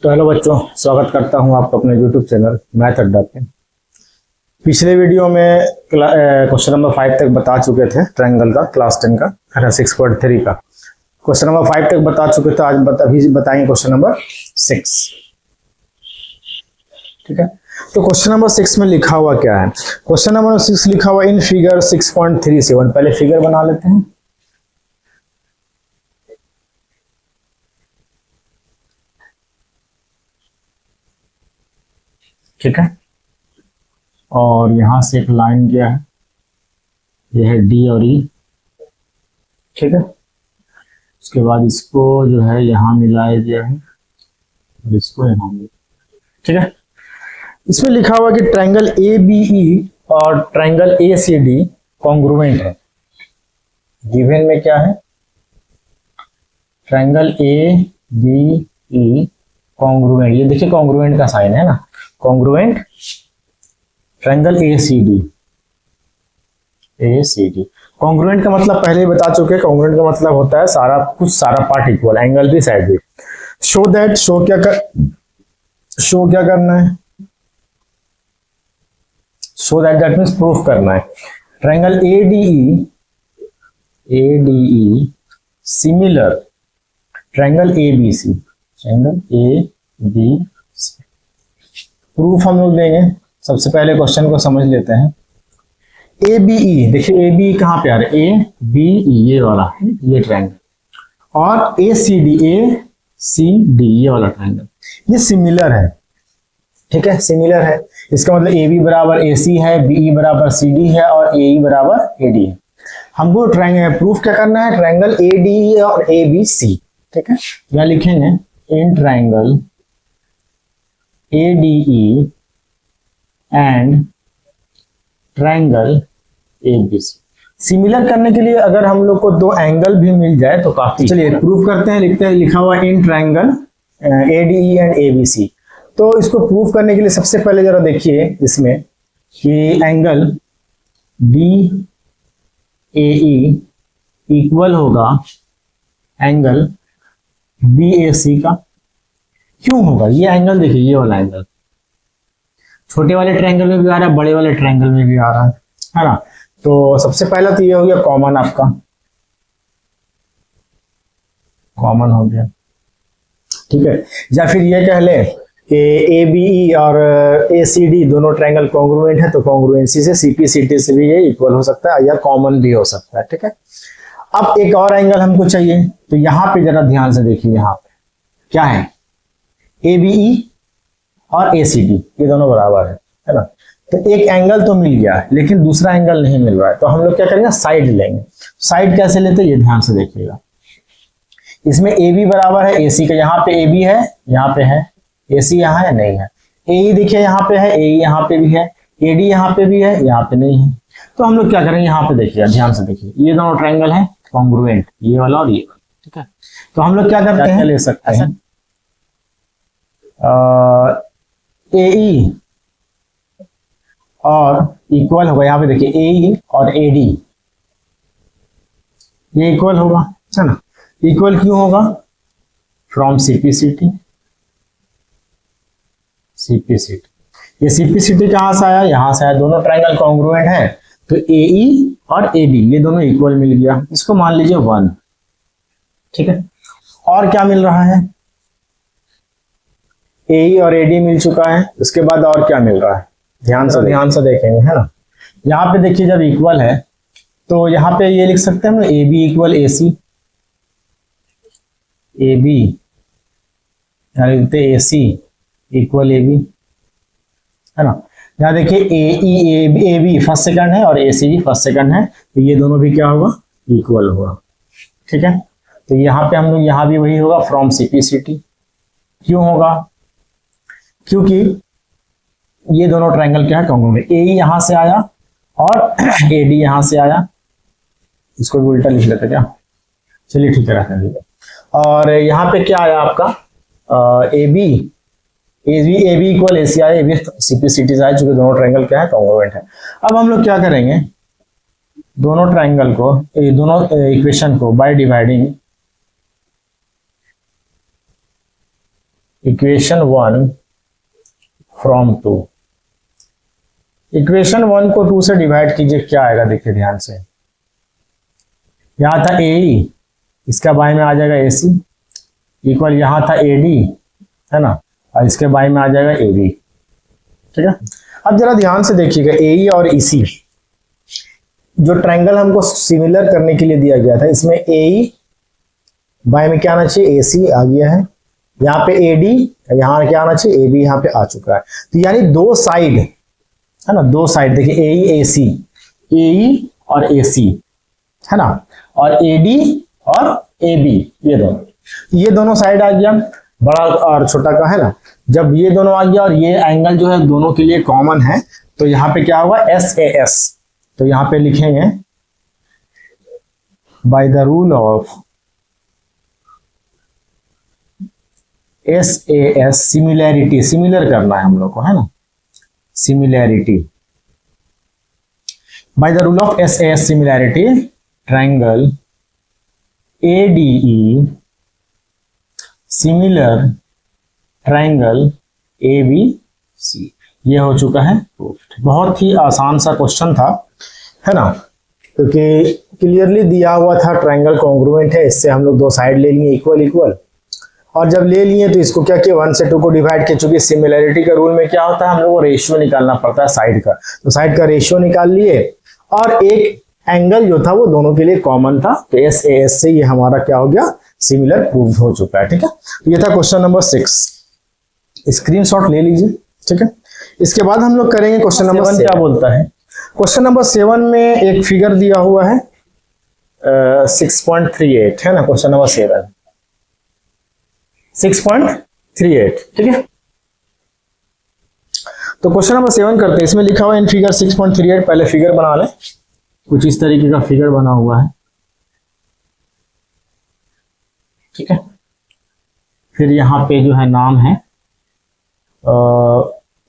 तो हेलो बच्चों, स्वागत करता हूं आपको अपने यूट्यूब चैनल मैथ अड्डा पे। पिछले वीडियो में क्वेश्चन नंबर 5 तक बता चुके थे, ट्रायंगल का क्लास 10 का 6.3 का क्वेश्चन नंबर 5 तक बता चुके थे। आज अभी बताएंगे क्वेश्चन नंबर 6। ठीक है, तो क्वेश्चन नंबर 6 में लिखा हुआ क्या है? क्वेश्चन नंबर 6 लिखा हुआ इन फिगर 6.37। पहले फिगर बना लेते हैं। ठीक है, और यहां से एक लाइन गया है, यह है डी और ई। ठीक है, उसके बाद इसको जो है यहां मिलाया गया है और इसको यहां मिलाया। ठीक है, इसमें लिखा हुआ कि ट्रायंगल ए बी ई और triangle A C D congruent है। गिवन में क्या है? Triangle A B E congruent. ये देखिए कॉन्ग्रुएंट का साइन है ना, congruent triangle A C D. Congruent का मतलब पहले ही बता चुके हैं। कॉन्ग्रुएंट का मतलब होता है सारा पार्ट इक्वल, एंगल भी साइड भी। शो क्या करना है? शो दैट मीन्स प्रूफ करना है। Triangle A D E similar triangle A B C. Proof हम लोग देंगे। सबसे पहले क्वेश्चन को समझ लेते हैं। ए बी ई, देखिए ए बी कहां पे आ रहा है? ए बी ई ये वाला, ये ट्रायंगल, और ए सी डी ये वाला ट्रायंगल, ये सिमिलर है। ठीक है, सिमिलर है। इसका मतलब ए बी बराबर ए सी है, बी ई बराबर सी डी है और ए ई बराबर ए डी है। हमको ट्रायंगल प्रूफ क्या करना है? ट्रायंगल ए डी ई और ए बी सी। ठीक है, क्या लिखेंगे? In triangle A D E and triangle A B C. Similar करने के लिए अगर हम लोग को दो एंगल भी मिल जाए तो काफी। चलिए प्रूफ करते हैं। लिखते हैं, लिखा हुआ in triangle A D E and A B C. तो इसको प्रूफ करने के लिए सबसे पहले जरा देखिए इसमें कि angle D A E equal होगा एंगल बी ए सी का। क्यों होगा? ये एंगल देखिए, ये वाला एंगल छोटे वाले ट्रायंगल में भी आ रहा है, बड़े वाले ट्रायंगल में भी आ रहा है ना। तो सबसे पहला तो ये हो गया कॉमन, आपका कॉमन हो गया। ठीक है, या फिर ये कह ले कि ए बी ई और ए सी डी दोनों ट्रायंगल कॉन्ग्रुएंट है, तो कॉन्ग्रुएंसी से सी पी सी टी से भी ये इक्वल हो सकता है या कॉमन भी हो सकता है। ठीक है, अब एक और एंगल हमको चाहिए, तो यहां पे जरा ध्यान से देखिए। यहां पे क्या है? ए बी ई और ए सी डी ये दोनों बराबर है ना। तो एक एंगल तो मिल गया है, लेकिन दूसरा एंगल नहीं मिल रहा है। तो हम लोग क्या करेंगे? साइड लेंगे। साइड कैसे लेते हैं ये ध्यान से देखिएगा। इसमें ए बी बराबर है ए सी का। यहाँ पे ए बी है, यहाँ पे है ए सी, यहाँ है नहीं है। ए ई देखिए यहाँ पे है, ए ई यहाँ पे भी है, ए डी यहाँ पे भी है, यहाँ पे नहीं है। तो हम लोग क्या करेंगे? यहाँ पे देखिए, ध्यान से देखिए, ये दोनों ट्रायंगल है कॉन्ग्रुएंट, ये वाला और ये वाला। ठीक है, तो हम लोग क्या करते हैं? ले सकते हैं ए ई और इक्वल होगा, यहाँ पे देखिए ए ई और ए डी ये इक्वल होगा, है ना। इक्वल क्यों होगा? From CPCT. ये सीपीसीटी कहां से आया? यहां से आया। दोनों ट्रायंगल कॉन्ग्रुएंट है, तो ए ई और ए डी ये दोनों इक्वल मिल गया। इसको मान लीजिए 1। ठीक है, और क्या मिल रहा है? ए ई और ए डी मिल चुका है। उसके बाद और क्या मिल रहा है? ध्यान से देखेंगे, है ना। यहाँ पे देखिए जब इक्वल है तो यहाँ पे ये लिख सकते हैं हम A B equal A C, A B लिखते A C equal A B, है ना। यहाँ देखिए ए बी फर्स्ट सेकंड है और ए सी भी फर्स्ट सेकंड है, तो ये दोनों भी क्या होगा? इक्वल होगा। ठीक है, तो यहाँ पे हम लोग यहाँ भी वही होगा, फ्रॉम सीपीसीटी। क्यों होगा? क्योंकि ये दोनों ट्रायंगल क्या है? कॉन्ग्रुएंट। ए यहां से आया और ए डी यहां से आया। इसको भी उल्टा लिख लेते क्या? चलिए ठीक है, रखने दीजिए। और यहाँ पे क्या आया आपका? ए बी इक्वल ए सी आया, A B C P C T आया, चूंकि दोनों ट्रायंगल क्या है? कॉन्ग्रुएंट है। अब हम लोग क्या करेंगे? दोनों ट्रायंगल को, दोनों इक्वेशन को by dividing equation 1 from 2। Equation 1 को 2 से डिवाइड कीजिए, क्या आएगा देखिए ध्यान से। यहां था AE, इसका बाई में आ जाएगा AC इक्वल यहां था AD, है ना, और इसके बाई में आ जाएगा AB। ठीक है, अब जरा ध्यान से देखिएगा, AE और EC जो ट्रायंगल हमको सिमिलर करने के लिए दिया गया था, इसमें AE बाई में क्या आना चाहिए, AC आ गया है, यहाँ पे AD, यहाँ क्या आना चाहिए, AB यहाँ पे आ चुका है। तो यानी दो साइड है ना, दो साइड देखिए AE AC, AE और AC है ना, और AD और AB, ये दोनों साइड आ गया, बड़ा और छोटा का है ना। जब ये दोनों आ गया और ये एंगल जो है दोनों के लिए कॉमन है, तो यहाँ पे क्या होगा, SAS। तो यहाँ पे लिखेंगे bye the rule of SAS, similarity, similar करना है हम लोग को, है ना, similarity. Bye the rule of SAS similarity, triangle ADE similar triangle ABC। ये हो चुका है प्रूफ्ड। बहुत ही आसान सा क्वेश्चन था, है ना, क्योंकि क्लियरली दिया हुआ था ट्रायंगल कॉन्ग्रुएंट है, इससे हम लोग दो साइड ले लिए इक्वल इक्वल, और जब ले लिए तो इसको क्या किया, 1 से 2 को डिवाइड किया। चूंकि सिमिलैरिटी का रूल में क्या होता है, हम लोग को रेशियो निकालना पड़ता है साइड का, तो साइड का रेशियो निकाल लिए, और एक एंगल जो था वो दोनों के लिए कॉमन था, तो SAS से ये हमारा क्या हो गया, सिमिलर प्रूव हो चुका है। ठीक है, ये था क्वेश्चन नंबर 6, स्क्रीनशॉट ले लीजिए। ठीक है, इसके बाद हम लोग करेंगे क्वेश्चन नंबर 7। क्या बोलता है, क्वेश्चन नंबर 7 में एक फिगर दिया हुआ है 6.38, है ना, क्वेश्चन नंबर 7 6.38। ठीक है, तो क्वेश्चन नंबर 7 करते हैं। इसमें लिखा हुआ है इन फिगर 6.38, पहले फिगर बना लें, कुछ इस तरीके का फिगर बना हुआ है। ठीक है, फिर यहाँ पे जो है नाम है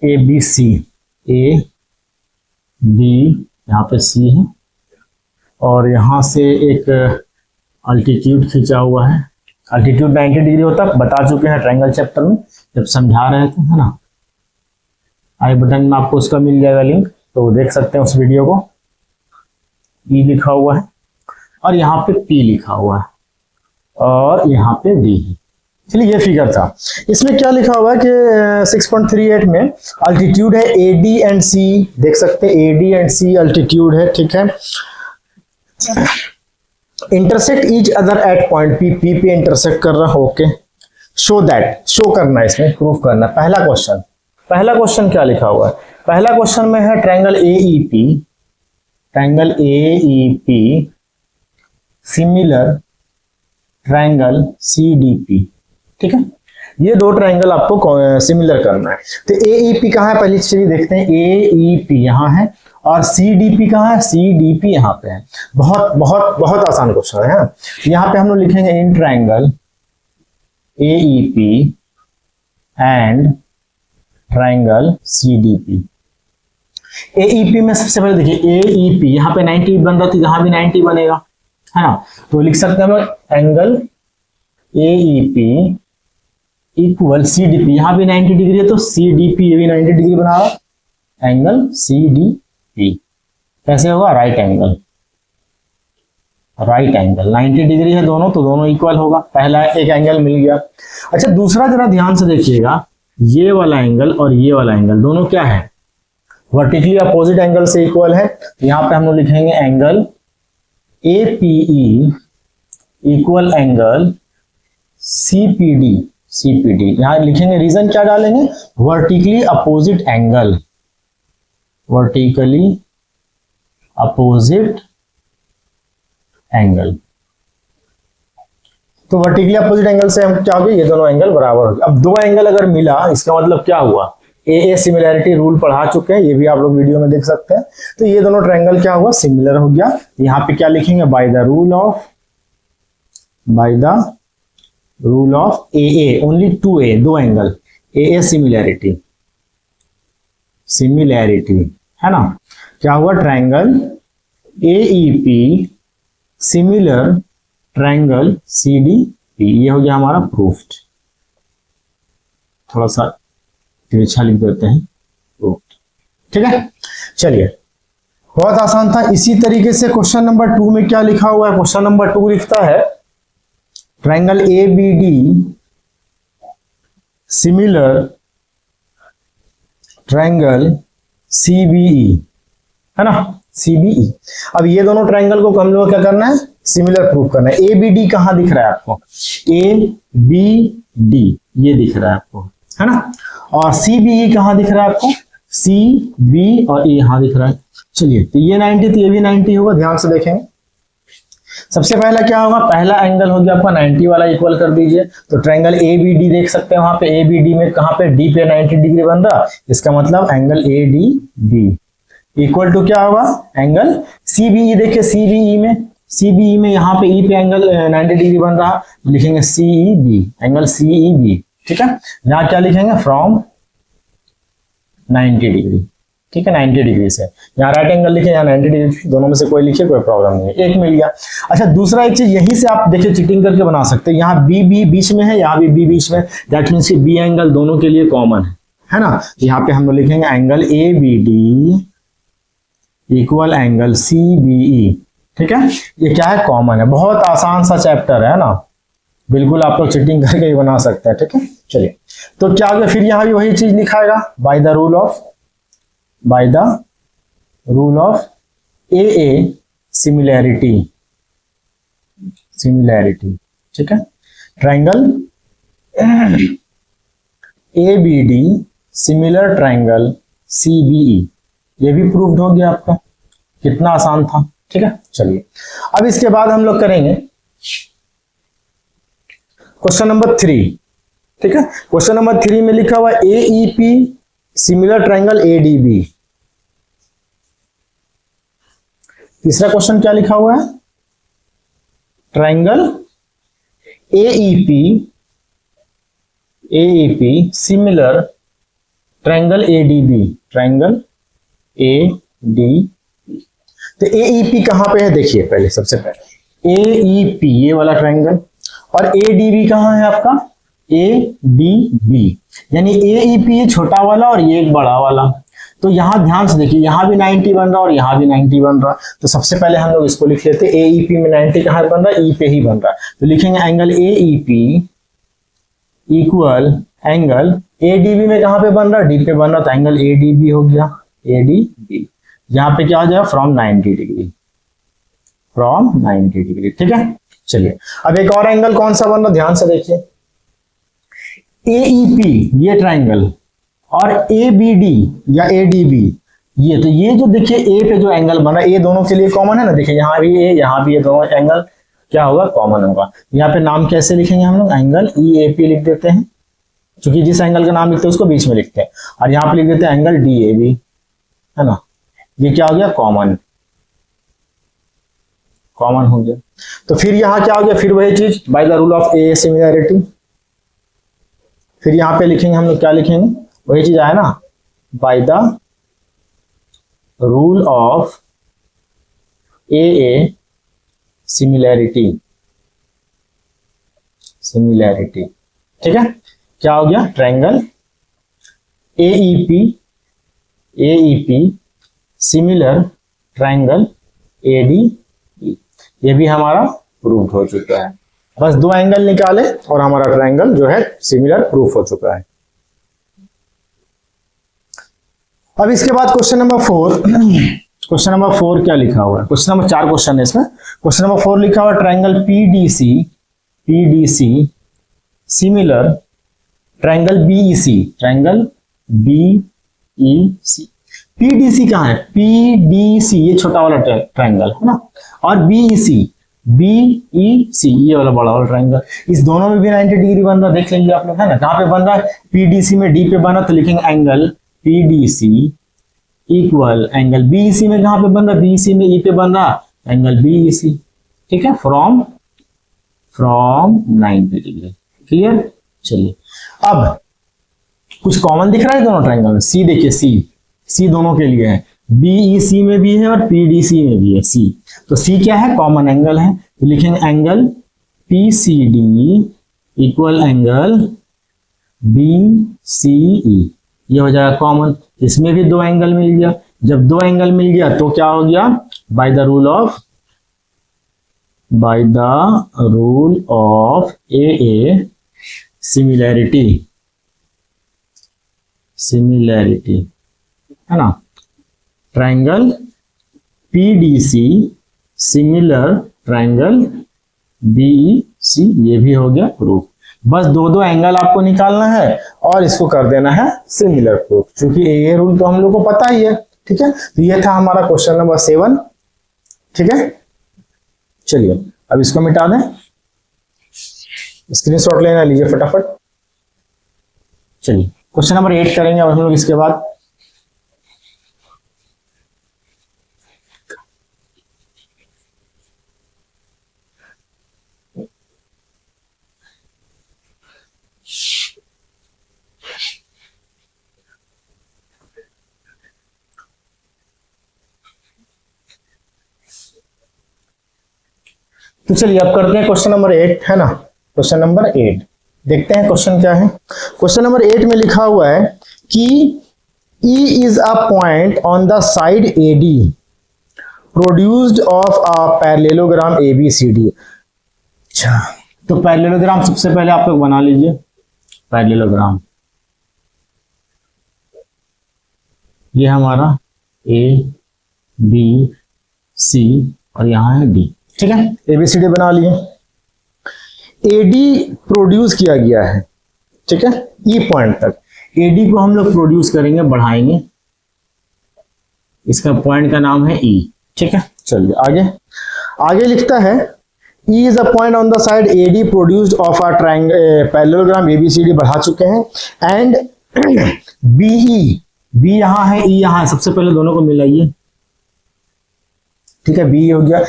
ABC, A B, यहाँ पे C है, और यहाँ से एक अल्टीट्यूड खींचा हुआ है। अल्टीट्यूड 90 डिग्री होता है, बता चुके हैं ट्रायंगल चैप्टर में जब समझा रहे थे, है ना। आई बटन में आपको उसका मिल जाएगा लिंक, तो देख सकते हैं उस वीडियो को। E लिखा हुआ है और यहाँ पे P लिखा हुआ है और यहाँ पे D है। चलिए, ये फिगर था। इसमें क्या लिखा हुआ है कि 6.38 में अल्टीट्यूड है AD एंड C, देख सकते हैं AD एंड C अल्टीट्यूड है। ठीक है, intersect each other at point P, P पे इंटरसेक्ट कर रहा है। ओके, शो दैट, शो करना है, इसमें प्रूफ करना है। पहला क्वेश्चन क्या लिखा हुआ है, पहला क्वेश्चन में है triangle AEP similar triangle CDP। ठीक है, ये दो ट्रायंगल आपको सिमिलर करना है। तो AEP कहाँ है, पहले चलिए देखते हैं। AEP यहाँ है और CDP कहाँ है, CDP यहाँ पे है। बहुत बहुत बहुत आसान क्वेश्चन है। यहाँ पे हम लोग लिखेंगे in triangle AEP and triangle CDP। AEP में सबसे पहले देखिए AEP, यहाँ पे 90 बन रहा था, यहाँ भी 90 बनेगा, है ना। तो लिख सकते हैं हम लोग एंगल AEP इक्वल CDP, यहाँ भी 90 डिग्री है तो CDP ये भी 90 डिग्री बना रहा, एंगल CDP कैसे होगा, राइट एंगल 90 डिग्री है दोनों, तो दोनों इक्वल होगा। पहला एक एंगल मिल गया। अच्छा, दूसरा जरा ध्यान से देखिएगा, ये वाला एंगल और ये वाला एंगल दोनों क्या है, वर्टिकली अपोजिट एंगल से इक्वल है। यहाँ पे हम लोग लिखेंगे angle APE equal angle CPD। यहाँ लिखेंगे, रीजन क्या डालेंगे, vertically opposite angle, vertically opposite angle. तो वर्टिकली अपोजिट एंगल से हम क्या हो गया, ये दोनों एंगल बराबर हो गए। अब दो एंगल अगर मिला, इसका मतलब क्या हुआ, AA सिमिलैरिटी रूल पढ़ा चुके हैं, ये भी आप लोग वीडियो में देख सकते हैं। तो ये दोनों ट्रायंगल क्या हुआ, सिमिलर हो गया। यहाँ पे क्या लिखेंगे, bye the rule of AA, only 2A, दो एंगल, AA सिमिलैरिटी है ना। क्या हुआ, triangle AEP similar triangle CDP, ये हो गया हमारा प्रूफ्ड। थोड़ा सा तिरछा लिख देते हैं, ठीक है। चलिए, बहुत आसान था। इसी तरीके से क्वेश्चन नंबर 2 में क्या लिखा हुआ है? क्वेश्चन नंबर 2 लिखता है triangle ABD similar triangle CBE, है ना, CBE। अब ये दोनों ट्रायंगल को हम लोग क्या करना है? सिमिलर प्रूफ करना है। ABD कहां दिख रहा है आपको? ABD ये दिख रहा है आपको, है ना। और CBE कहां दिख रहा है आपको? CB और E यहां दिख रहा है। चलिए, तो ये 90 तो ये भी 90 होगा, ध्यान से देखेंगे। सबसे पहला क्या होगा? पहला एंगल हो गया आपका 90 वाला, इक्वल कर दीजिए। तो ट्रायंगल ABD देख सकते हैं, वहां पे ABD में कहां पे D पे 90 डिग्री बन रहा, इसका मतलब एंगल ADB इक्वल टू क्या होगा? Angle CBE। देखिए CBE में यहाँ पे E पे एंगल 90 डिग्री बन रहा, लिखेंगे CEB, एंगल CEB, ठीक है। यहाँ क्या लिखेंगे? फ्रॉम 90 डिग्री, ठीक है, 90 डिग्री से। यहाँ राइट एंगल लिखे, यहाँ 90 डिग्री, दोनों में से कोई लिखिए, कोई प्रॉब्लम नहीं है, एक मिल गया। अच्छा, दूसरा एक चीज यहीं से आप देखिए चीटिंग करके बना सकते हैं। यहाँ B बीच में है, यहाँ भी B बीच में, दैट मीन्स कि B एंगल दोनों के लिए कॉमन है ना। यहाँ पे हम लोग लिखेंगे angle ABD equal angle CBE, ठीक है। ये क्या है? कॉमन है। बहुत आसान सा चैप्टर है ना, बिल्कुल आप लोग चीटिंग करके ही बना सकते हैं, ठीक है। चलिए, तो क्या हो गया? फिर यहाँ भी वही चीज लिखाएगा, by the rule of AA similarity, ठीक है। Triangle ABD similar triangle CBE, ये भी प्रूव्ड हो गया आपका। कितना आसान था, ठीक है। चलिए, अब इसके बाद हम लोग करेंगे क्वेश्चन नंबर 3, ठीक है। क्वेश्चन नंबर 3 में लिखा हुआ AEP सिमिलर ट्रायंगल ADB। तीसरा क्वेश्चन क्या लिखा हुआ है? Triangle AEP similar triangle ADB, triangle ADB। तो AEP कहां पे है? देखिए, पहले सबसे पहले AEP ये वाला ट्रायंगल, और ADB कहां है आपका? ADB, यानी AEP ये छोटा वाला और ये एक बड़ा वाला। तो यहां ध्यान से देखिए, यहां भी 90 बन रहा और यहां भी 90 बन रहा। तो सबसे पहले हम लोग इसको लिख लेते हैं, AEP में 90 कहां बन रहा है? E पे ही बन रहा है। तो लिखेंगे angle AEP equal angle ADB में कहां पे बन रहा है? D पे बन रहा, तो एंगल ADB हो गया, ADB। यहां पे क्या हो जाएगा? फ्रॉम 90 डिग्री, ठीक है। चलिए, अब एक और एंगल कौन सा बन रहा, ध्यान से देखिए। AEP ये ट्रायंगल और ABD या ADB ये, तो ये जो देखिए A पे जो एंगल बना, ये दोनों के लिए कॉमन है ना। देखिए यहाँ भी A, यहाँ भी ये दोनों एंगल क्या होगा? कॉमन होगा। यहाँ पे नाम कैसे लिखेंगे हम लोग? एंगल EAP लिख देते हैं, क्योंकि जिस एंगल का नाम लिखते हैं उसको बीच में लिखते हैं। और यहाँ पे लिख देते हैं एंगल DAB, है ना। ये क्या हो गया? कॉमन हो गया। तो फिर यहाँ क्या हो गया? फिर वही चीज, bye the rule of AA similarity. फिर यहाँ पे लिखेंगे हम लोग, क्या लिखेंगे? वही चीज आया ना, bye the rule of AA similarity, ठीक है। क्या हो गया? Triangle AEP similar triangle ADB, ये भी हमारा प्रूफ हो चुका है। बस दो एंगल निकाले और हमारा ट्रायंगल जो है सिमिलर प्रूफ हो चुका है। अब इसके बाद क्वेश्चन नंबर 4 क्या लिखा हुआ है? क्वेश्चन नंबर 4 क्वेश्चन है इसमें। क्वेश्चन नंबर 4 लिखा हुआ है triangle PDC similar triangle BEC। PDC कहाँ है? PDC ये छोटा वाला ट्रायंगल है ना, और BEC ये वाला बड़ा वाला ट्रायंगल, इस दोनों में भी 90 डिग्री बन रहा, देख लेंगे आप लोग, है ना। कहाँ पे बन रहा है? PDC में D पे बना, तो लिखेंगे angle PDC equal angle BEC में कहाँ पे बन रहा? BEC में E पे बन रहा, एंगल BEC, ठीक है, फ्रॉम 90 डिग्री। क्लियर? चलिए, अब कुछ कॉमन दिख रहा है दोनों ट्रायंगल में। C देखिए, C दोनों के लिए है, BEC में भी है और PDC में भी है C। तो C क्या है? कॉमन एंगल है। तो लिखेंगे angle PCD equal angle B C E, ये हो जाएगा कॉमन। इसमें भी दो एंगल मिल गया। जब दो एंगल मिल गया तो क्या हो गया, bye the rule of A similarity है ना, triangle PDC similar triangle BEC, ये भी हो गया प्रूफ। बस दो दो एंगल आपको निकालना है और इसको कर देना है सिमिलर प्रूफ, क्योंकि ये रूल तो हम लोग को पता ही है। ठीक है, तो ये था हमारा क्वेश्चन नंबर 7। ठीक है, चलिए अब इसको मिटा दें, स्क्रीनशॉट लेना लीजिए फटाफट। चलिए क्वेश्चन नंबर 8 करेंगे अब हम लोग इसके बाद। तो चलिए अब करते हैं क्वेश्चन नंबर 8, है ना। क्वेश्चन नंबर 8 देखते हैं क्वेश्चन क्या है। क्वेश्चन नंबर 8 में लिखा हुआ है कि E is a point on the side AD produced of a parallelogram ABCD। अच्छा, तो पैरेललोग्राम सबसे पहले आप लोग बना लीजिए। पैरेललोग्राम ये हमारा A B C और यहाँ है D। ठीक है, ABCD बना लिए। AD प्रोड्यूस किया गया है, ठीक है, E पॉइंट तक। AD को हम लोग प्रोड्यूस करेंगे, बढ़ाएंगे, इसका पॉइंट का नाम है E। ठीक है, चलिए आगे लिखता है E is a point on the side AD produced of a triangle parallelogram ABCD, बढ़ा चुके हैं। एंड BE, B यहाँ है E यहाँ है, सबसे पहले दोनों को मिलाइए। ठीक है, BE हो गया।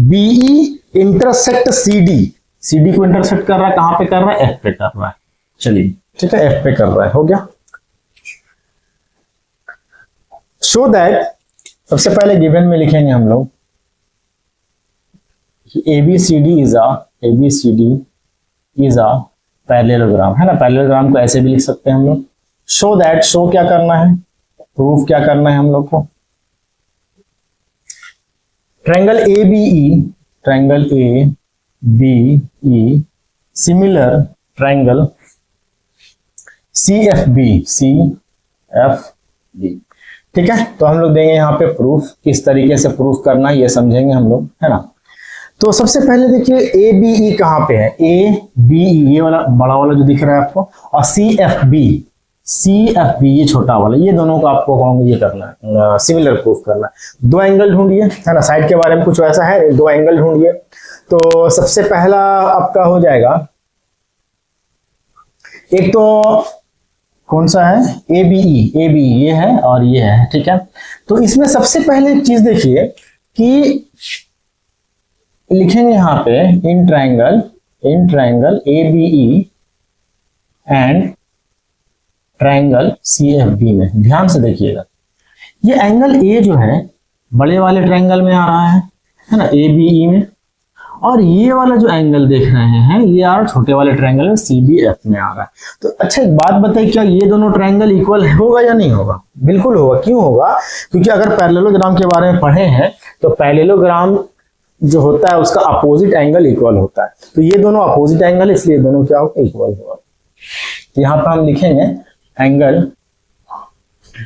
BE इंटरसेक्ट CD को इंटरसेक्ट कर रहा है, कहां पे कर रहा है, F पे कर रहा है। चलिए ठीक है, F पे कर रहा है, हो गया। शो दैट, सबसे पहले गिवन में लिखेंगे हम लोग ABCD इज अ पैरेललोग्राम, है ना। पैरेललोग्राम को ऐसे भी लिख सकते हैं हम लोग। शो दैट, शो क्या करना है, प्रूफ क्या करना है हम लोग को। Triangle ABE similar triangle CFB। ठीक है, तो हम लोग देंगे यहाँ पे प्रूफ, किस तरीके से प्रूफ करना है ये समझेंगे हम लोग, है ना। तो सबसे पहले देखिए ABE कहाँ पे है, ABE ये वाला बड़ा वाला जो दिख रहा है आपको, और CFB ये छोटा वाला, ये दोनों को आपको कहूंगा ये करना है, सिमिलर प्रूफ करना है। दो एंगल ढूंढिए, है ना, साइड के बारे में कुछ वैसा है, दो एंगल ढूंढिए। तो सबसे पहला आपका हो जाएगा, एक तो कौन सा है, ABE ये है और ये है। ठीक है, तो इसमें सबसे पहले एक चीज देखिए कि लिखेंगे यहाँ पे in triangle ABE and triangle CFB में। ध्यान से देखिएगा, ये एंगल A जो है बड़े वाले ट्रायंगल में आ रहा है ना, ABE में, और ये वाला जो एंगल देख रहे हैं ये यार छोटे वाले ट्रायंगल में CBF में आ रहा है। तो अच्छा एक बात बताइए, क्या ये दोनों ट्रायंगल इक्वल होगा या नहीं होगा? बिल्कुल होगा। क्यों होगा? क्योंकि अगर पैरेललोग्राम के बारे में पढ़े हैं तो पैरेललोग्राम जो होता है उसका अपोजिट एंगल इक्वल होता है। तो ये दोनों अपोजिट एंगल, इसलिए दोनों क्या होगा, इक्वल होगा। यहाँ पर हम लिखेंगे एंगल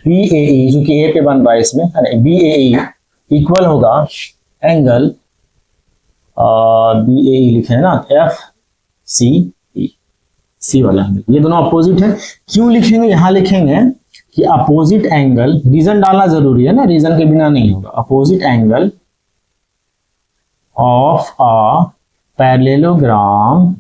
BAE, जो कि A पे बन रहा है इसमें, BAE इक्वल होगा एंगल BAE लिखे है ना, FCE, C वाला एंगल। ये दोनों अपोजिट है। क्यों लिखेंगे? यहाँ लिखेंगे कि अपोजिट एंगल, रीजन डालना जरूरी है ना, रीजन के बिना नहीं होगा। Opposite angle of a parallelogram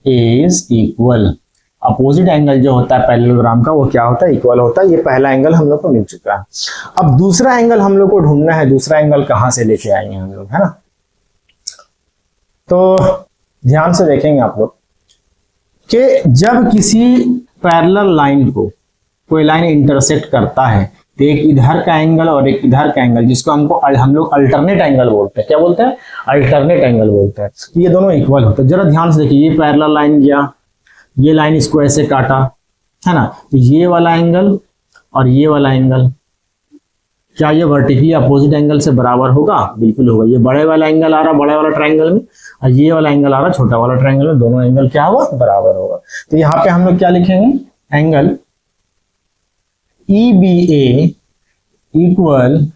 is equal. Opposite angle जो होता है पैरेललोग्राम का वो क्या होता है, इक्वल होता है। ये पहला एंगल हम लोग को मिल चुका है। अब दूसरा एंगल हम लोग को ढूंढना है। दूसरा एंगल कहां से लेके आएंगे हम लोग, है ना। तो ध्यान से देखेंगे आप लोग कि जब किसी पैरेलल लाइन को कोई लाइन इंटरसेक्ट करता है तो एक इधर का एंगल और एक इधर का एंगल, जिसको हम लोग अल्टरनेट एंगल बोलते हैं। क्या बोलते हैं? अल्टरनेट एंगल बोलते हैं। ये दोनों इक्वल होते हैं। जरा ध्यान से देखिए, ये पैरेलल लाइन गया, ये लाइन इसको ऐसे काटा, है ना। तो ये वाला एंगल और ये वाला एंगल, क्या ये वर्टिकली अपोजिट एंगल से बराबर होगा? बिल्कुल होगा। ये बड़े वाला एंगल आ रहा बड़े वाला ट्रायंगल में, और ये वाला एंगल आ रहा छोटा वाला ट्रायंगल में, दोनों एंगल क्या होगा? बराबर होगा। तो यहाँ पे हम लोग क्या लिखेंगे? एंगल EBA इक्वल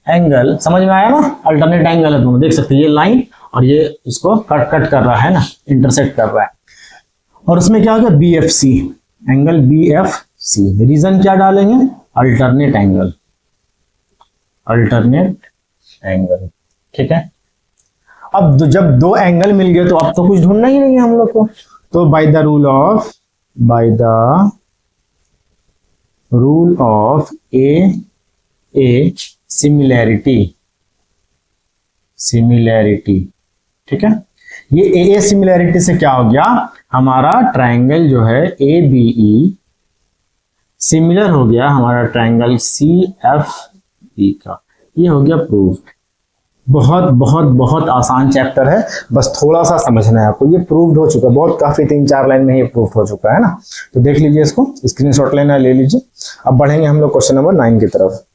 एंगल, समझ में आया ना? अल्टरनेट एंगल है, तुम देख सकते हैं ये लाइन और ये इसको कट कर रहा है ना, इंटरसेक्ट कर रहा है। और उसमें क्या हो गया? BFC, angle BFC। रीजन क्या डालेंगे? अल्टरनेट एंगल, अल्टरनेट एंगल, ठीक है। अब जब दो एंगल मिल गए तो अब तो कुछ ढूंढना ही नहीं है हम लोग को। तो bye the rule of A similarity, ठीक है। ये ए सिमिलैरिटी से क्या हो गया? हमारा ट्रायंगल जो है ABE सिमिलर हो गया हमारा ट्रायंगल CFE का। ये हो गया प्रूव्ड। बहुत बहुत बहुत आसान चैप्टर है, बस थोड़ा सा समझना है आपको। ये प्रूव्ड हो चुका है, बहुत काफी 3-4 लाइन में ये प्रूव्ड हो चुका है ना। तो देख लीजिए, इसको स्क्रीनशॉट लेना ले लीजिए। अब बढ़ेंगे हम लोग क्वेश्चन नंबर 9 की तरफ।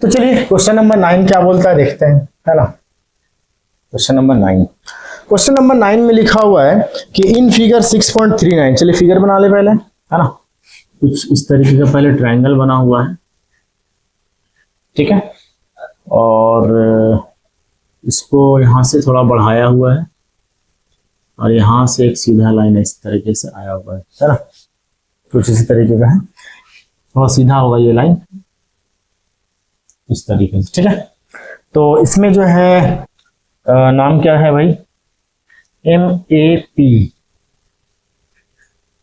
तो चलिए क्वेश्चन नंबर 9 क्या बोलता है देखते हैं, है ना। क्वेश्चन नंबर 9 में लिखा हुआ है कि इन फिगर 6.39, चलिए फिगर बना ले पहले, है ना। कुछ इस तरीके का पहले ट्रायंगल बना हुआ है, ठीक है। और इसको यहां से थोड़ा बढ़ाया हुआ है और यहां से एक सीधा लाइन इस तरीके से आया हुआ है ना। कुछ इसी तरीके का है, थोड़ा सीधा होगा ये लाइन इस तरीके से, ठीक है। तो इसमें जो है नाम क्या है भाई? MAP।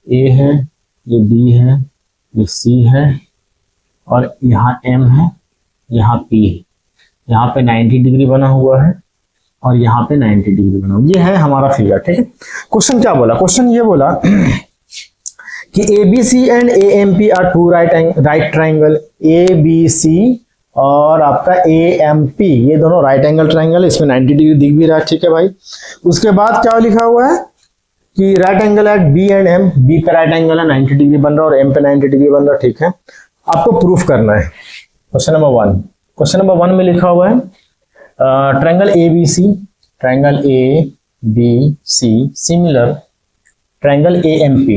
A है, ये B है, ये C है, और यहाँ M है, यहाँ P है। यहाँ पे 90 डिग्री बना हुआ है और यहाँ पे 90 डिग्री बना हुआ है। ये है हमारा फिगर, ठीक है। क्वेश्चन क्या बोला? क्वेश्चन ये बोला कि ABC and AMP are two right triangle. ABC और आपका AMP, ये दोनों राइट एंगल ट्राइंगल है, इसमें 90 डिग्री दिख भी रहा है, ठीक है भाई। उसके बाद क्या लिखा हुआ है कि right angle at B and M, B पे राइट एंगल है 90 डिग्री बन रहा है और M पे 90 डिग्री बन रहा है, ठीक है। आपको प्रूफ करना है। क्वेश्चन नंबर 1 में लिखा हुआ है triangle ABC similar triangle AMP,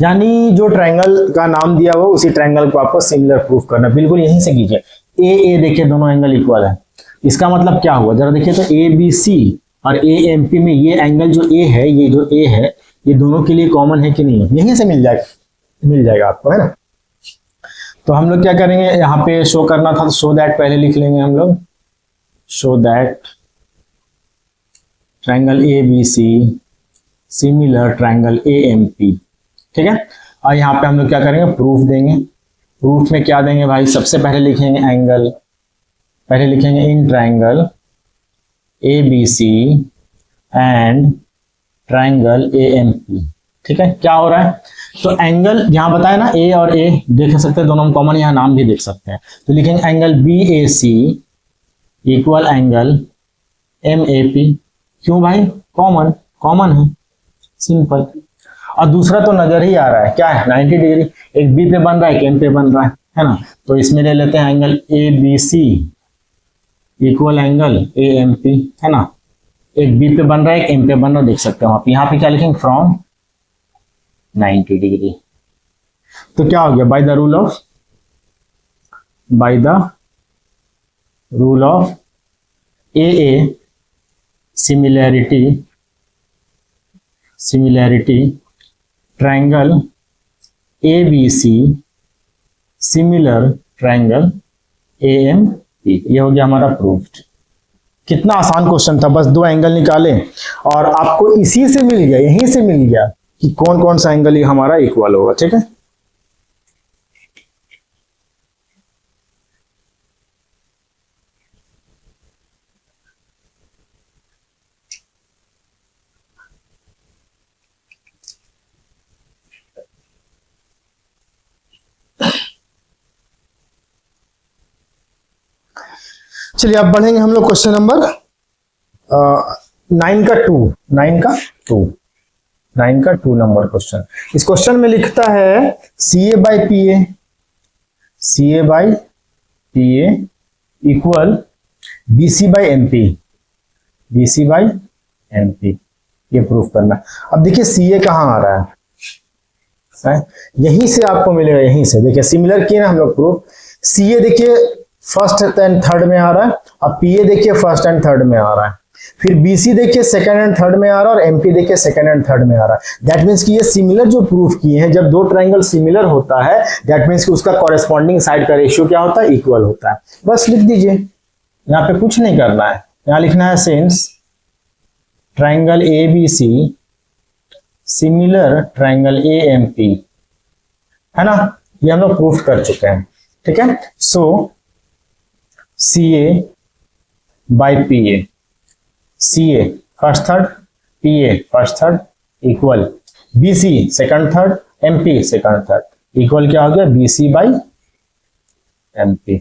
यानी जो ट्राइंगल का नाम दिया हुआ उसी ट्राइंगल को आपको सिमिलर प्रूफ करना है। बिल्कुल यहीं से कीजिए। A देखिए दोनों एंगल इक्वल है, इसका मतलब क्या हुआ? जरा देखिए तो ABC और AMP में ये एंगल जो A है, ये जो A है, ये दोनों के लिए कॉमन है कि नहीं है? यहीं से मिल जाएगा आपको, है ना। तो हम लोग क्या करेंगे, यहाँ पे शो करना था तो शो दैट पहले लिख लेंगे हम लोग। Show that triangle ABC similar triangle AMP, ठीक है। और यहाँ पे हम लोग क्या करेंगे? प्रूफ देंगे। प्रूफ में क्या देंगे भाई? सबसे पहले लिखेंगे एंगल, पहले लिखेंगे in triangle ABC and triangle AMP, ठीक है। क्या हो रहा है? तो एंगल यहाँ बताया ना, A और A देख सकते हैं, दोनों में कॉमन, यहाँ नाम भी देख सकते हैं। तो लिखेंगे angle BAC equal angle MAP। क्यों भाई? कॉमन है, सिंपल। और दूसरा तो नजर ही आ रहा है, क्या है? 90 डिग्री। एक B पे बन रहा है, एक M पे बन रहा है ना। तो इसमें ले लेते हैं angle ABC equal angle AMP, है ना। एक B पे बन रहा है, एक M पे बन रहा है, देख सकते हो आप। यहाँ पे क्या लिखेंगे? From 90 degree. तो क्या हो गया? Bye the rule of AA similarity triangle ABC similar triangle AMP। ये हो गया हमारा प्रूफ्ड। कितना आसान क्वेश्चन था, बस दो एंगल निकाले और आपको इसी से मिल गया, यहीं से मिल गया कि कौन कौन सा एंगल हमारा इक्वल होगा, ठीक है। चलिए अब बढ़ेंगे हम लोग क्वेश्चन नंबर 9 का 2 नंबर क्वेश्चन। इस क्वेश्चन में लिखता है CA by PA equal BC by MP, ये प्रूफ करना। अब देखिए CA कहाँ आ रहा है, यहीं से आपको मिलेगा, यहीं से देखिए सिमिलर किए ना हम लोग प्रूफ। CA देखिए फर्स्ट एंड थर्ड में आ रहा है, अब PA देखिए फर्स्ट एंड थर्ड में आ रहा है, फिर BC देखिए सेकंड एंड थर्ड में आ रहा है, और MP देखिए सेकंड एंड थर्ड में आ रहा है। दैट मीन्स कि ये सिमिलर जो प्रूफ किए हैं, जब दो ट्रायंगल सिमिलर होता है दैट मीन्स कि उसका कॉरेस्पॉन्डिंग साइड का रेशियो क्या होता है, इक्वल होता है। बस लिख दीजिए, यहाँ पे कुछ नहीं करना है, यहाँ लिखना है since triangle ABC similar triangle AMP, है ना, ये हम लोग प्रूफ कर चुके हैं। ठीक है, सो CA by PA, CA first third, PA first third equal BC second third, MP second third equal क्या हो गया, BC बाई MP।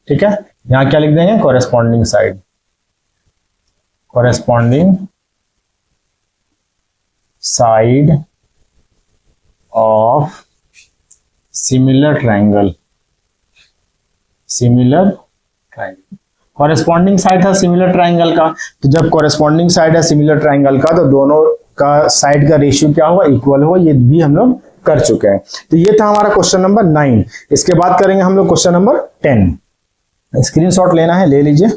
ठीक है, यहां क्या लिख देंगे, corresponding side of similar triangle, corresponding side था सिमिलर ट्रायंगल का, तो जब कॉरेस्पॉन्डिंग साइड है सिमिलर ट्रायंगल का तो दोनों का साइड का रेशियो क्या होगा, इक्वल होगा। ये भी हम लोग कर चुके हैं। तो ये था हमारा क्वेश्चन नंबर 9। इसके बाद करेंगे हम लोग क्वेश्चन नंबर 10। स्क्रीनशॉट लेना है, ले लीजिए।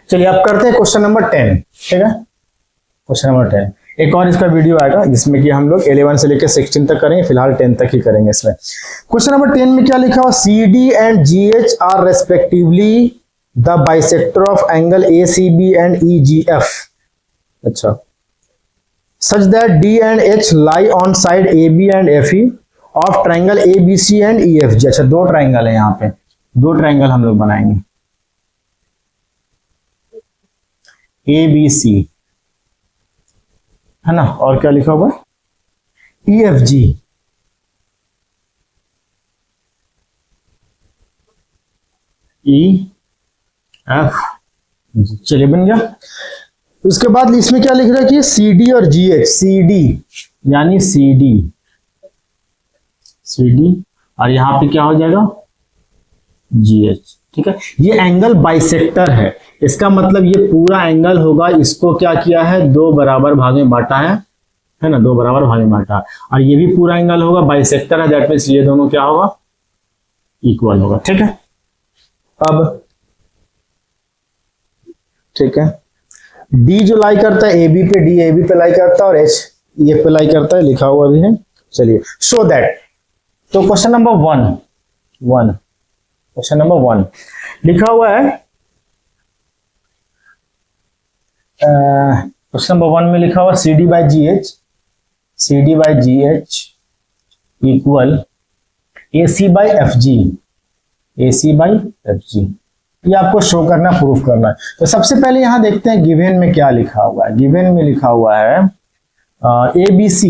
चलिए अब करते हैं क्वेश्चन नंबर 10। ठीक है, क्वेश्चन नंबर 10 एक और इसका वीडियो आएगा जिसमें कि हम लोग 11 से लेकर 16 तक करेंगे, फिलहाल 10 तक ही करेंगे इसमें। क्वेश्चन नंबर 10 में क्या लिखा हुआ, CD and GH are respectively the bisector of angle ACB and EGF। अच्छा, such that D and H lie on side AB and FE of triangle ABC and EFG। अच्छा, दो ट्रायंगल है, यहाँ पे दो ट्रायंगल हम लोग बनाएंगे, ABC है ना, और क्या लिखा हुआ EFG, चलिए बन गया। उसके बाद इसमें क्या लिख रहा है कि CD और GH, CD यानी CD और यहां पे क्या हो जाएगा GH। ठीक है, ये एंगल बाइसेक्टर है, इसका मतलब ये पूरा एंगल होगा, इसको क्या किया है, दो बराबर भाग में बांटा है ना, दो बराबर भाग में बांटा, और ये भी पूरा एंगल होगा, बाइसेक्टर है, दैट मींस ये दोनों क्या होगा, इक्वल होगा। ठीक है, अब ठीक है, D जो लाई करता है AB पे, D AB पे लाई करता है, और H ये पे लाई करता है, लिखा हुआ भी है। चलिए शो दैट, तो क्वेश्चन नंबर 1 लिखा हुआ है, क्वेश्चन नंबर 1 में लिखा हुआ CD by GH equal AC by FG। ये आपको शो करना, प्रूफ करना है। तो सबसे पहले यहां देखते हैं गिवन में क्या लिखा हुआ है। गिवन में लिखा हुआ है ABC,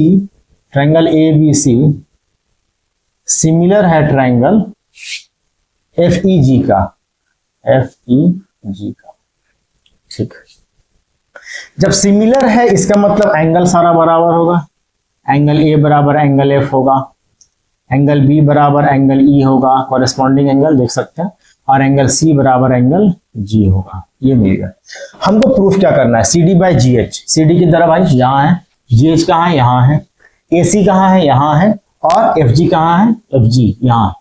ट्रायंगल ABC सिमिलर है ट्रायंगल FEG का। ठीक, जब सिमिलर है इसका मतलब एंगल सारा बराबर होगा, एंगल A बराबर एंगल F होगा, एंगल B बराबर एंगल E होगा, कॉरेस्पॉन्डिंग एंगल देख सकते हैं, और एंगल C बराबर एंगल G होगा। ये मिल गया। हमको प्रूफ क्या करना है, CD बाई GH, CD की तरफ भाई यहाँ है, GH कहाँ है, यहाँ है, AC कहाँ है, यहाँ है, और FG कहाँ है, FG यहाँ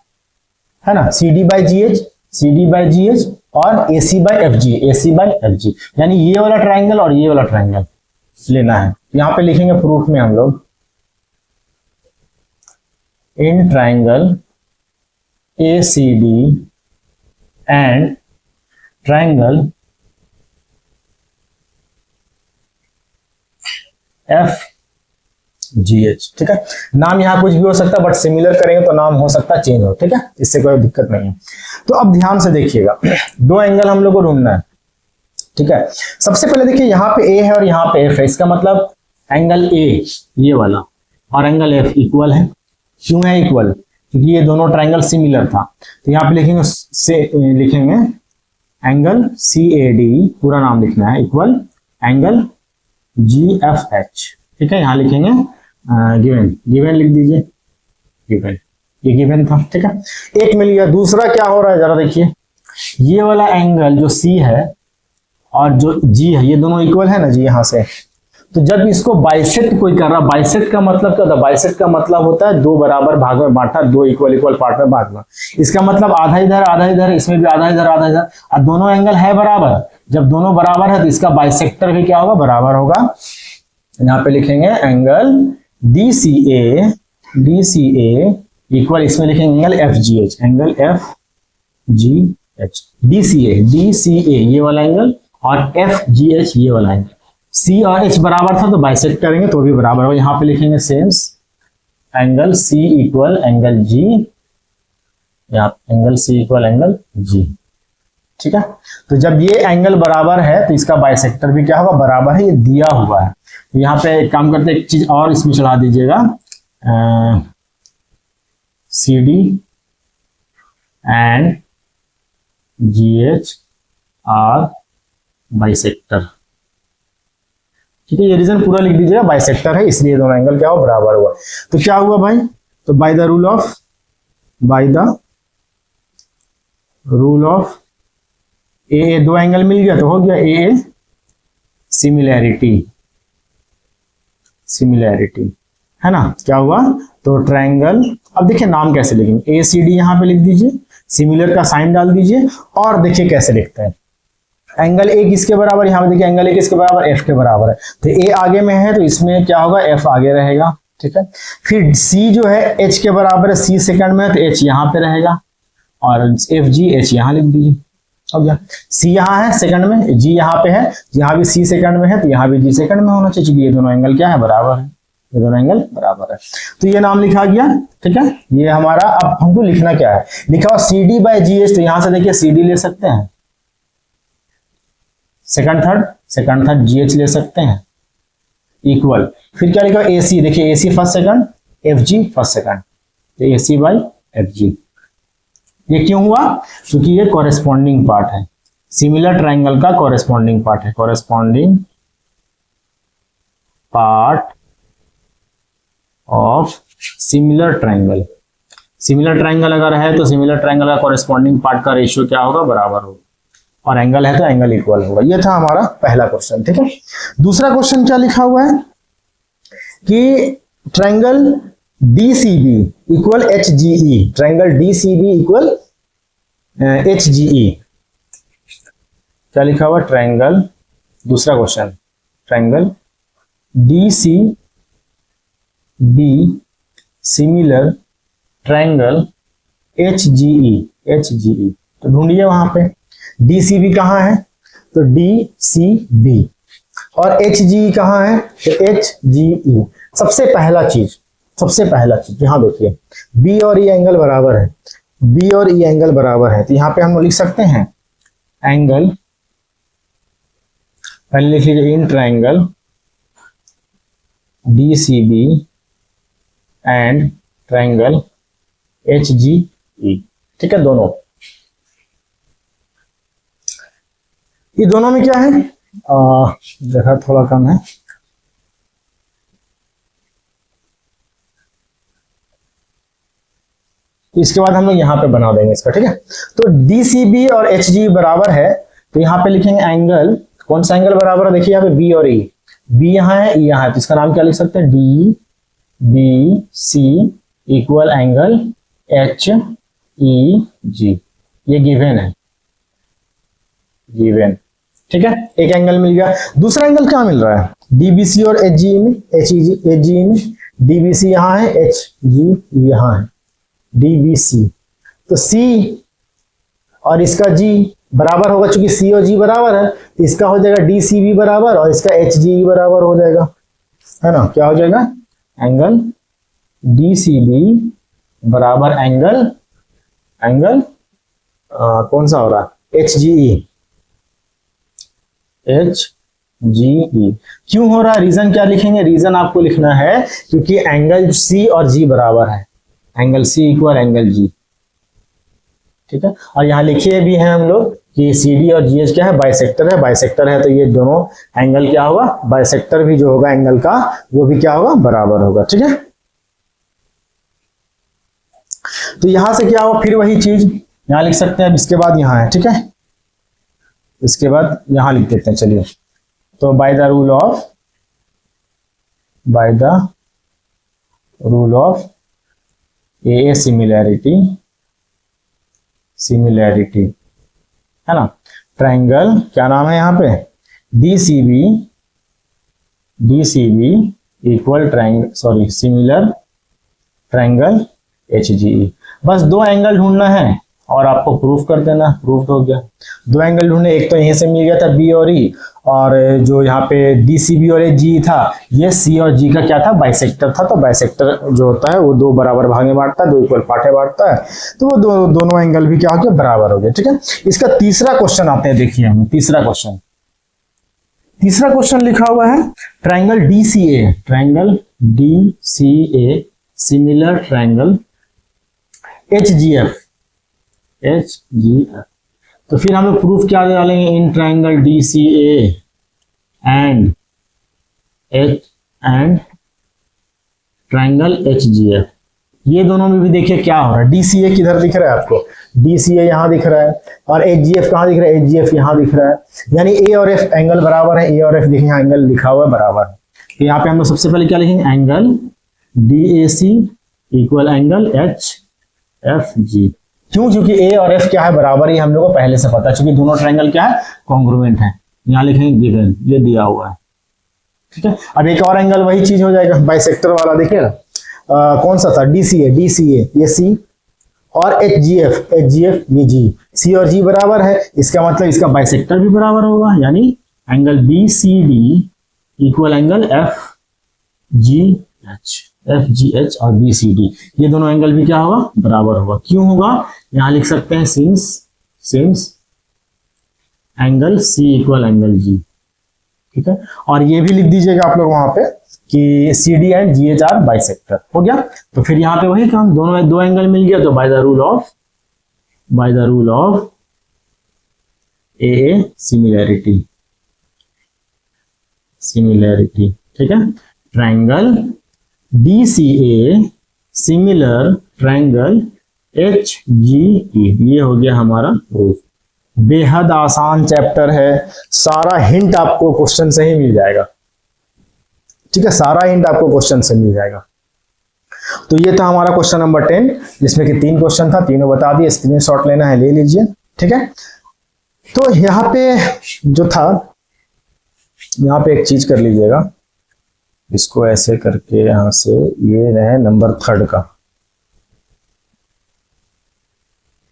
है ना। CD बाई GH और AC बाई FG, यानी ये वाला ट्रायंगल और ये वाला ट्रायंगल लेना है। यहां पे लिखेंगे प्रूफ में हम लोग, in triangle ACD and triangle GH, ठीक है। नाम यहाँ कुछ भी हो सकता है, बट सिमिलर करेंगे तो नाम हो सकता है चेंज हो, ठीक है, इससे कोई दिक्कत नहीं है। तो अब ध्यान से देखिएगा, दो एंगल हम लोग को ढूंढना है, ठीक है। सबसे पहले देखिए यहाँ पे A है और यहाँ पे F है, इसका मतलब एंगल A ये वाला और एंगल F इक्वल है। क्यों है इक्वल? क्योंकि ये दोनों ट्रायंगल सिमिलर था। तो यहाँ पे लिखेंगे एंगल CAD, पूरा नाम लिखना है, इक्वल एंगल GFH, ठीक है। यहाँ लिखेंगे गिवन लिख दीजिए, गिवन, ये गिवन था, ठीक है। एक मिल गया। दूसरा क्या हो रहा है जरा देखिए, ये वाला एंगल जो C है और जो G है, ये दोनों इक्वल है ना जी, यहाँ से। तो जब इसको बाइसेक्ट कोई कर रहा, बाइसेक्ट का मतलब क्या होता है? बाइसेक्ट का मतलब होता है दो बराबर भाग में बांटा, दो इक्वल इक्वल पार्ट में बांटना। इसका मतलब आधा इधर, इसमें भी आधा इधर, और दोनों एंगल है बराबर। जब दोनों बराबर है तो इसका बाइसेक्टर भी क्या होगा? बराबर होगा। यहाँ पे लिखेंगे एंगल DCA इक्वल, इसमें लिखेंगे angle FGH, angle FGH, DCA ये वाला एंगल और FGH ये वाला एंगल। C और H बराबर था तो बाइसेक्ट करेंगे तो भी बराबर होगा। यहाँ पे लिखेंगे same angle C equal angle G, यहाँ angle C equal angle G, ठीक है। तो जब ये एंगल बराबर है तो इसका बाइसेक्टर भी क्या होगा? बराबर है, ये दिया हुआ है। तो यहाँ पे एक काम करते, एक चीज और इसमें चढ़ा दीजिएगा, CD and GH are bisector, ठीक है। ये रीजन पूरा लिख दीजिएगा, बाइसेक्टर है इसलिए दोनों एंगल क्या हो? बराबर हुआ। तो क्या हुआ भाई? तो बाय द रूल ऑफ ए, दो एंगल मिल गया तो हो गया ए सिमिलैरिटी है ना। क्या हुआ? तो ट्रायंगल, अब देखिए नाम कैसे लिखेंगे, ACD यहाँ पे लिख दीजिए, सिमिलर का साइन डाल दीजिए, और देखिए कैसे लिखते हैं। एंगल A किसके बराबर? यहाँ पे देखिए एंगल A किसके बराबर? F के बराबर है। तो A आगे में है तो इसमें क्या होगा? F आगे रहेगा, ठीक है। फिर C जो है H के बराबर है, C सेकंड में है तो H यहाँ पे रहेगा, और FGH यहाँ लिख दीजिए। अब C यहाँ है सेकंड में, G यहाँ पे है, यहाँ भी C सेकंड में है तो यहाँ भी G सेकंड में होना चाहिए, क्योंकि ये दोनों एंगल क्या है? बराबर है, ये दोनों एंगल बराबर है। तो ये नाम लिखा गया, ठीक है। ये हमारा, अब हमको लिखना क्या है? लिखा हुआ CD बाय GH, तो यहाँ से देखिए CD ले सकते हैं, सेकंड थर्ड GH ले सकते हैं, इक्वल। फिर क्या लिखा? AC, देखिए AC first second, FG first second, तो AC बाय FG। ये क्यों हुआ? क्योंकि ये कॉरेस्पॉन्डिंग पार्ट है, सिमिलर ट्रायंगल का कॉरेस्पॉन्डिंग पार्ट है, corresponding part of similar triangle. Similar triangle अगर है तो सिमिलर ट्रायंगल का कॉरेस्पॉन्डिंग पार्ट का रेशियो क्या होगा? बराबर होगा, और एंगल है तो एंगल इक्वल होगा। ये था हमारा पहला क्वेश्चन, ठीक है। दूसरा क्वेश्चन क्या लिखा हुआ है कि triangle DCB equal HGE, triangle DCB equal HGE। क्या लिखा हुआ? ट्रायंगल, दूसरा question, triangle DCB similar triangle HGE। तो ढूंढिए वहां पे DCB कहाँ है? तो DCB, और HGE कहाँ है? तो HGE। सबसे पहला चीज यहाँ देखिए, B और E एंगल बराबर है, B और E एंगल बराबर है, तो यहाँ पे हम लिख सकते हैं एंगल, पहले लिख लीजिए in triangle DCB and triangle HGE, ठीक है। दोनों, ये दोनों में क्या है? जगह थोड़ा कम है, इसके बाद हम लोग यहाँ पे बना देंगे इसका, ठीक है। तो DCB और HG बराबर है, तो यहाँ पे लिखेंगे एंगल, कौन सा एंगल बराबर है? देखिए यहाँ पे B और E, B यहाँ है, E यहाँ है, तो इसका नाम क्या लिख सकते हैं? DBC equal angle HEG। ये गिवन है, गिवन, ठीक है। एक एंगल मिल गया। दूसरा एंगल क्या मिल रहा है? DBC और HG में, HG में, DBC यहाँ है, HG यहाँ है, DBC। तो C और इसका G बराबर होगा, चूंकि C और G बराबर है तो इसका हो जाएगा DCB बराबर, और इसका HG बराबर हो जाएगा, है ना। क्या हो जाएगा? एंगल DCB बराबर एंगल कौन सा हो रहा है, HGE। क्यों हो रहा है, रीजन क्या लिखेंगे, रीजन आपको लिखना है क्योंकि एंगल C और G बराबर है, angle C equal angle G, ठीक है। और यहाँ लिखे भी हैं हम लोग कि CD और GH क्या है, बाइसेक्टर है तो ये दोनों एंगल क्या होगा, बाइसेक्टर भी जो होगा एंगल का वो भी क्या होगा, बराबर होगा, ठीक है। तो यहां से क्या होगा, फिर वही चीज यहां लिख सकते हैं, इसके बाद यहां है, ठीक है, इसके बाद यहां लिख देते हैं, चलिए। तो bye the rule of A similarity है ना, ट्रायंगल क्या नाम है यहाँ पे, DCB equal similar triangle HGE। बस दो एंगल ढूंढना है और आपको प्रूफ कर देना, प्रूफ हो गया। दो एंगल ढूंढने, एक तो यहीं से मिल गया था B और E, और जो यहाँ पे DCB और GE था, ये C और G का क्या था, बाइसेक्टर था। तो बाइसेक्टर जो होता है वो दो बराबर भाग में बांटता है, दो इक्वल पार्ट में बांटता है, तो वो दोनों एंगल भी क्या हो गया, बराबर हो गया, ठीक है। इसका तीसरा क्वेश्चन आते हैं, देखिए हम तीसरा क्वेश्चन लिखा हुआ है triangle DCA similar triangle HGF। तो फिर हमें प्रूफ क्या डालेंगे, in triangle DCA and triangle HGF। ये दोनों में भी देखिए क्या हो रहा है, DCA किधर दिख रहा है आपको, DCA यहां दिख रहा है, और HGF कहां दिख रहा है, HGF यहां दिख रहा है, यानी A और F एंगल बराबर है, A और F देखिए एंगल लिखा हुआ है बराबर है। तो यहाँ पे हम लोग सबसे पहले क्या लिखेंगे, angle DAC equal angle HFG। क्यों, क्योंकि A और F क्या है, बराबर ही हम लोग को पहले से पता है, क्योंकि दोनों ट्रायंगल क्या है, कॉन्ग्रुएंट है। यहाँ लिखेंगे गिवन, ये दिया हुआ है, ठीक है। अब एक और एंगल वही चीज हो जाएगा, बाइसेक्टर वाला, देखिए कौन सा था, DCA ये C, और HGF ये G, C और G बराबर है, इसका मतलब इसका बाइसेक्टर भी बराबर होगा, यानी angle BCD equal angle FGH और BCD, ये दोनों एंगल भी क्या होगा, बराबर होगा। क्यों होगा, यहां लिख सकते हैं since angle C equal angle G, ठीक है। और ये भी लिख दीजिएगा आप लोग वहां पे कि CD and GH are bisector, हो गया। तो फिर यहाँ पे वही काम, दोनों में दो एंगल मिल गया, तो bye the rule of AA similarity, ठीक है। Triangle DCA similar triangle HGE, ये हो गया हमारा प्रूफ। बेहद आसान चैप्टर है, सारा हिंट आपको क्वेश्चन से ही मिल जाएगा, ठीक है, सारा हिंट आपको क्वेश्चन से मिल जाएगा। तो ये था हमारा क्वेश्चन नंबर 10, जिसमें कि 3 क्वेश्चन था, तीनों बता दिए, स्क्रीनशॉट लेना है ले लीजिए, ठीक है। तो यहाँ पे जो था, यहाँ पे एक चीज कर लीजिएगा, इसको ऐसे करके यहां से, ये रहे नंबर 3 का,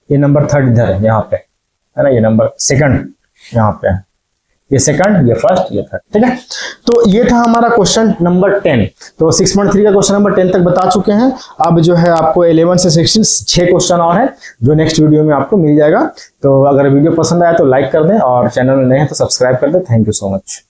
ये नंबर 3 इधर है, यहाँ पे है ना, ये नंबर 2 यहाँ पे है, ये 2nd, ये 1st, ये 3rd, ठीक है। तो ये था हमारा क्वेश्चन नंबर 10। तो 6.3 का क्वेश्चन नंबर 10 तक बता चुके हैं। अब जो है आपको 11 से 16 6 क्वेश्चन और है, जो नेक्स्ट वीडियो में आपको मिल जाएगा। तो अगर वीडियो पसंद आया तो लाइक कर दें, और चैनल में नए हैं तो सब्सक्राइब कर दें। Thank you so much.